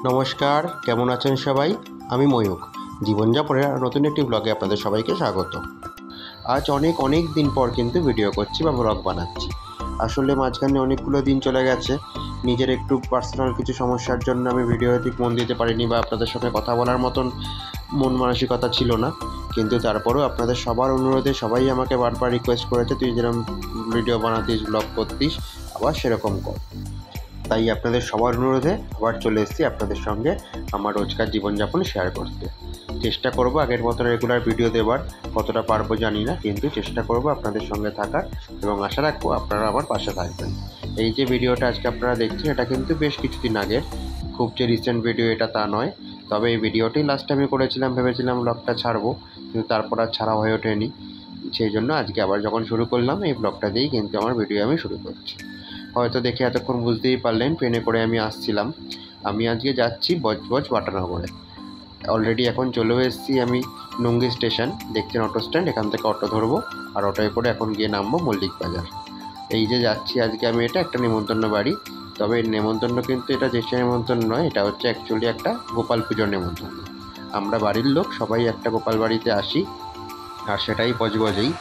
নমস্কার, কেমন আছেন সবাই? আমি ময়ূক। জীবনযাপনের নতুন একটি ব্লগে আপনাদের সবাইকে স্বাগত। আজ অনেক দিন পর কিন্তু ভিডিও করছি বা ব্লগ বানাচ্ছি। আসলে মাঝখানে অনেকগুলো দিন চলে গেছে। নিজের একটু পার্সোনাল কিছু সমস্যার জন্য আমি ভিডিওতে ঠিক মন দিতে পারিনি বা আপনাদের সঙ্গে কথা বলার মতন মন মানসিকতা ছিল না। কিন্তু তারপরেও আপনাদের সবার অনুরোধে সবাই আমাকে বারবার রিকোয়েস্ট করেছে, তুই যেরকম ভিডিও বানাতিস, ব্লগ করতিস, আবার সেরকম কর। তাই আপনাদের সবার অনুরোধে আবার চলে এসেছি আপনাদের সঙ্গে আমার রোজকার জীবনযাপন শেয়ার করতে। চেষ্টা করব আগের মতো রেগুলার ভিডিও দেওয়ার, কতটা পারবো জানি না, কিন্তু চেষ্টা করব আপনাদের সঙ্গে থাকার এবং আশা রাখবো আপনারা আমার পাশে থাকবেন। এই যে ভিডিওটা আজকে আপনারা দেখছেন, এটা কিন্তু বেশ কিছুদিন আগের, খুব যে রিসেন্ট ভিডিও এটা তা নয়। তবে এই ভিডিওটি লাস্ট আমি করেছিলাম, ভেবেছিলাম ব্লগটা ছাড়বো, কিন্তু তারপর আর ছাড়া হয়ে ওঠেনি। সেই জন্য আজকে আবার যখন শুরু করলাম এই ব্লগটা দিয়েই কিন্তু আমার ভিডিও আমি শুরু করছি। হয়তো দেখে এতক্ষণ বুঝতেই পারলেন ট্রেনে করে আমি আসছিলাম। আমি আজকে যাচ্ছি বজবজ বাটানগরে। অলরেডি এখন চলেও এসেছি আমি নুঙ্গি স্টেশন, দেখছেন অটো স্ট্যান্ড, এখান থেকে অটো ধরবো আর অটোয় করে এখন গিয়ে নামবো মল্লিক বাজার। এই যে যাচ্ছি আজকে আমি, এটা একটা নেমন্তন্ন বাড়ি। তবে নেমন্তন্ন কিন্তু এটা দেশের নেমন্তন্ন নয়, এটা হচ্ছে অ্যাকচুয়ালি একটা গোপাল পুজোর নেমন্তন্ন। আমরা বাড়ির লোক সবাই একটা গোপাল বাড়িতে আসি, আর সেটাই বজবজেই,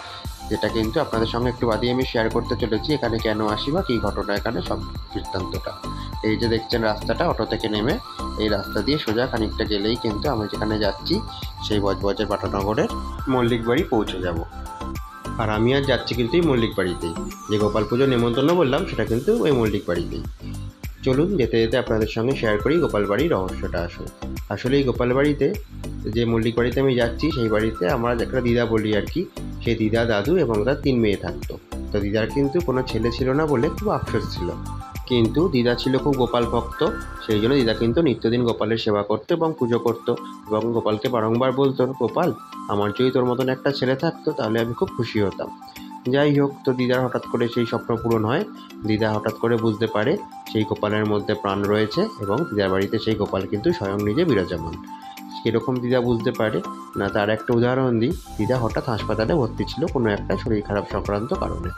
যেটা কিন্তু আপনাদের সঙ্গে একটু বাদেই আমি শেয়ার করতে চলেছি। এখানে কেন আসি বা কী ঘটনা এখানে, সব বৃত্তান্তটা। এই যে দেখছেন রাস্তাটা, অটো থেকে নেমে এই রাস্তা দিয়ে সোজা খানিকটা গেলেই কিন্তু আমি যেখানে যাচ্ছি সেই বজবজের বাটানগরের মল্লিক বাড়ি পৌঁছে যাব। আর আমি আর যাচ্ছি কিন্তু এই মল্লিক বাড়িতেই, যে গোপাল পুজোর নেমন্তন্ন বললাম সেটা কিন্তু ওই মল্লিক বাড়িতেই। চলুন যেতে যেতে আপনাদের সঙ্গে শেয়ার করি গোপাল বাড়ির রহস্যটা। আসলে এই গোপাল বাড়িতে, যে মল্লিক বাড়িতে আমি যাচ্ছি, সেই বাড়িতে আমরা একটা দিদা বলি আর কি, সেই দিদা, দাদু এবং তার 3 মেয়ে থাকতো। তো দিদার কিন্তু কোনো ছেলে ছিল না বলে খুব আফসোস ছিল, কিন্তু দিদা ছিল খুব গোপাল ভক্ত। সেই জন্য দিদা কিন্তু নিত্যদিন গোপালের সেবা করতো এবং পুজো করতো, এবং গোপালকে বারংবার বলতো, গোপাল, আমার যদি তোর মতন একটা ছেলে থাকতো তাহলে আমি খুব খুশি হতাম। যাই হোক, তো দিদার হঠাৎ করে সেই স্বপ্ন পূরণ হয়। দিদা হঠাৎ করে বুঝতে পারে সেই গোপালের মধ্যে প্রাণ রয়েছে এবং দিদার বাড়িতে সেই গোপাল কিন্তু স্বয়ং নিজে বিরাজমান। কীরকম দিদা বুঝতে পারে না, তার একটা উদাহরণ দিই। দিদা হঠাৎ হাসপাতালে ভর্তি ছিল কোনো একটা শরীর খারাপ সংক্রান্ত কারণে।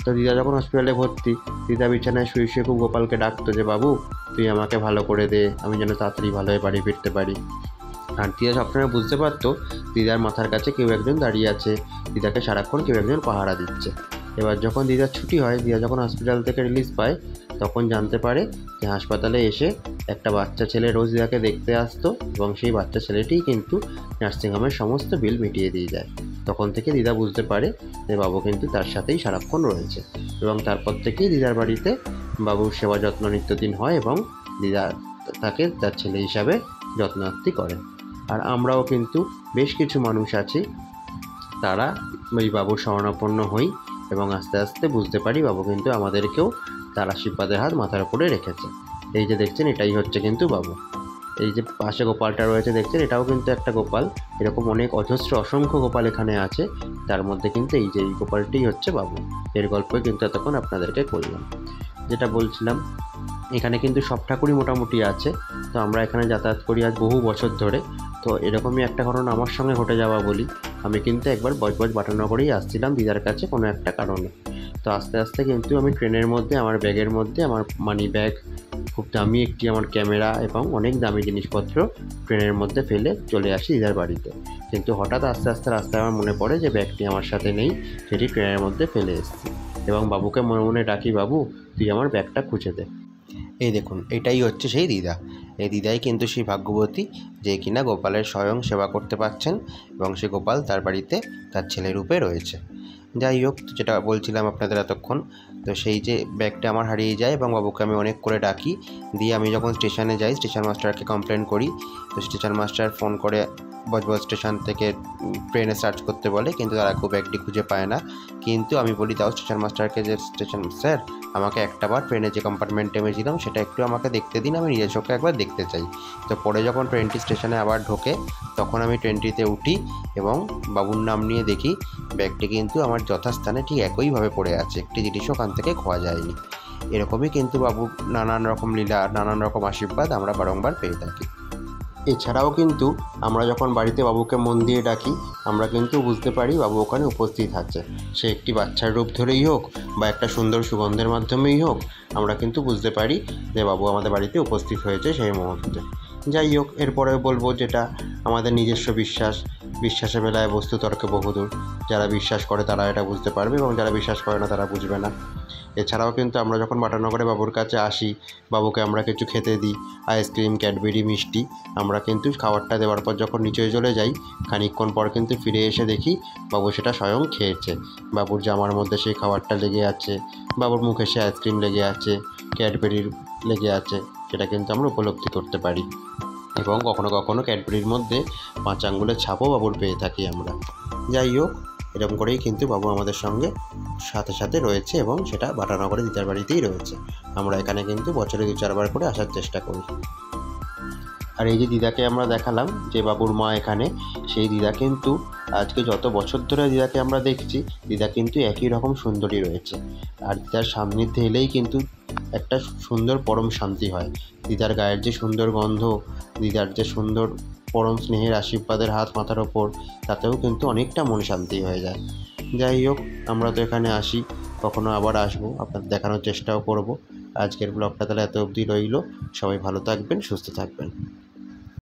তো দিদা যখন হসপিটালে ভর্তি, দিদা বিছানায় শুয়ে শুয়ে খুব গোপালকে ডাকতো যে, বাবু তুই আমাকে ভালো করে দে, আমি যেন তাড়াতাড়ি ভালো হয়ে বাড়ি ফিরতে পারি। আর দিদা সবসময় বুঝতে পারতো দিদার মাথার কাছে কেউ একজন দাঁড়িয়ে আছে, দিদাকে সারাক্ষণ কেউ একজন পাহারা দিচ্ছে। এবার যখন দিদার ছুটি হয়, দিদা যখন হসপিটাল থেকে রিলিজ পায়, তখন জানতে পারে যে হাসপাতালে এসে একটা বাচ্চা ছেলে রোজ দিদাকে দেখতে আসতো, এবং সেই বাচ্চা ছেলেটিই কিন্তু নার্সিংহোমের সমস্ত বিল মিটিয়ে দিয়ে যায়। তখন থেকে দিদা বুঝতে পারে যে বাবু কিন্তু তার সাথেই সারাক্ষণ রয়েছে, এবং তারপর থেকেই দিদার বাড়িতে বাবুর সেবা যত্ন নিত্যদিন হয় এবং দিদা তাকে তার ছেলে হিসাবে যত্নার্থী করে। আর আমরাও কিন্তু বেশ কিছু মানুষ আছি, তারা ওই বাবুর শরণাপন্ন হই এবং আস্তে আস্তে বুঝতে পারি বাবু কিন্তু আমাদেরকেও তার আশীর্বাদের হাত মাথার উপরে রেখেছে। এই যে দেখছেন, এটাই হচ্ছে কিন্তু বাবু। এই যে পাশে গোপালটা রয়েছে দেখছেন, এটাও কিন্তু একটা গোপাল। এরকম অনেক অজস্র অসংখ্য গোপাল এখানে আছে, তার মধ্যে কিন্তু এই যে এই গোপালটিই হচ্ছে বাবু। এর গল্পই কিন্তু এতক্ষণ আপনাদেরকে করলাম। যেটা বলছিলাম, এখানে কিন্তু সব ঠাকুরই মোটামুটি আছে। তো আমরা এখানে যাতায়াত করি আজ বহু বছর ধরে। তো এরকমই একটা ঘটনা আমার সঙ্গে ঘটে যাওয়া বলি। আমি কিন্তু একবার বজবজ বাটানগরেই আসছিলাম দিদার কাছে কোনো একটা কারণে। তো আস্তে আস্তে কিন্তু আমি ট্রেনের মধ্যে আমার ব্যাগের মধ্যে আমার মানি ব্যাগ, খুব দামি একটি আমার ক্যামেরা এবং অনেক দামি জিনিসপত্র ট্রেনের মধ্যে ফেলে চলে আসি দিদার বাড়িতে। কিন্তু হঠাৎ আস্তে আস্তে রাস্তায় আমার মনে পড়ে যে ব্যাগটি আমার সাথে নেই, সেটি ট্রেনের মধ্যে ফেলে এসেছি। এবং বাবুকে মনে মনে ডাকি, বাবু তুই আমার ব্যাগটা খুঁজে দে। এই দেখুন, এটাই হচ্ছে সেই দিদা। এই দিদাই কিন্তু সেই ভাগ্যবতী যে কিনা গোপালের স্বয়ং সেবা করতে পারছেন, এবং সে গোপাল তার বাড়িতে তার ছেলে রূপে রয়েছে। যাই হোক, যেটা বলছিলাম আপনাদের এতক্ষণ, তো সেই যে ব্যাগটা আমার হারিয়ে যায় এবং বাবুকে আমি অনেক করে ডাকি। দিয়ে আমি যখন স্টেশনে যাই, স্টেশন মাস্টারকে কমপ্লেন করি। তো স্টেশন মাস্টার ফোন করে বজবজ স্টেশন থেকে ট্রেনে সার্চ করতে বলে, কিন্তু তারা খুব ব্যাগটি খুঁজে পায় না। কিন্তু আমি বলি তাও স্টেশন মাস্টারকে যে, স্টেশন স্যার, আমাকে একটাবার ট্রেনে যে কম্পার্টমেন্টে আমি ছিলাম সেটা একটু আমাকে দেখতে দিন, আমি নিজের চোখে একবার দেখতে চাই। তো পরে যখন ট্রেনটি স্টেশনে আবার ঢোকে, তখন আমি ট্রেনটিতে উঠি এবং বাবুর নাম নিয়ে দেখি ব্যাগটি কিন্তু আমার যথাস্থানে ঠিক একইভাবে পড়ে আছে, একটি জিনিসও ওখান থেকে খোয়া যায়নি। এরকমই কিন্তু বাবুর নানান রকম লীলা, নানান রকম আশীর্বাদ আমরা বারংবার পেয়ে থাকি। এছাড়াও কিন্তু আমরা যখন বাড়িতে বাবুকে মন দিয়ে ডাকি, আমরা কিন্তু বুঝতে পারি বাবু ওখানে উপস্থিত আছে। সে একটি বাচ্চার রূপ ধরেই হোক বা একটা সুন্দর সুগন্ধের মাধ্যমেই হোক, আমরা কিন্তু বুঝতে পারি যে বাবু আমাদের বাড়িতে উপস্থিত হয়েছে সেই মুহূর্তে। যাই হোক, এরপরে বলবো যেটা আমাদের নিজস্ব বিশ্বাসের বেলায় বস্তু তর্কে বহুদূর। যারা বিশ্বাস করে তারা এটা বুঝতে পারবে এবং যারা বিশ্বাস করে না তারা বুঝবে না। এছাড়াও কিন্তু আমরা যখন বাটানগরে বাবুর কাছে আসি, বাবুকে আমরা কিছু খেতে দিই, আইসক্রিম, ক্যাডবেরি, মিষ্টি। আমরা কিন্তু খাবারটা দেওয়ার পর যখন নিচে চলে যাই, খানিকক্ষণ পর কিন্তু ফিরে এসে দেখি বাবু সেটা স্বয়ং খেয়েছে। বাবুর জামার মধ্যে সেই খাবারটা লেগে আছে, বাবুর মুখে সে আইসক্রিম লেগে আছে, ক্যাডবেরির লেগে আছে, সেটা কিন্তু আমরা উপলব্ধি করতে পারি। এবং কখনো কখনো ক্যাডবেরির মধ্যে 5 আঙ্গুলের ছাপও বাবুর পেয়ে থাকি আমরা। যাই হোক, এরকম করেই কিন্তু বাবু আমাদের সঙ্গে সাথে রয়েছে এবং সেটা বাটানগরে দিদার বাড়িতেই রয়েছে। আমরা এখানে কিন্তু বছরে 2-4 বার করে আসার চেষ্টা করি। আর এই যে দিদাকে আমরা দেখালাম যে বাবুর মা এখানে, সেই দিদা কিন্তু আজকে যত বছর ধরে দিদাকে আমরা দেখছি, দিদা কিন্তু একই রকম সুন্দরী রয়েছে। আর দিদার সান্নিধ্যে এলেই কিন্তু একটা সুন্দর পরম শান্তি হয়। দিদার গায়ের যে সুন্দর গন্ধ, দিদার যে সুন্দর পরম স্নেহের আশীর্বাদের হাত মাথার ওপর, তাতেও কিন্তু অনেকটা মন শান্তি হয়ে যায়। যাই হোক, আমরা তো এখানে আসি, কখনো আবার আসবো, আপনাদের দেখানোর চেষ্টাও করব। আজকের ব্লগটা তাহলে এত অবধি রইল। সবাই ভালো থাকবেন, সুস্থ থাকবেন।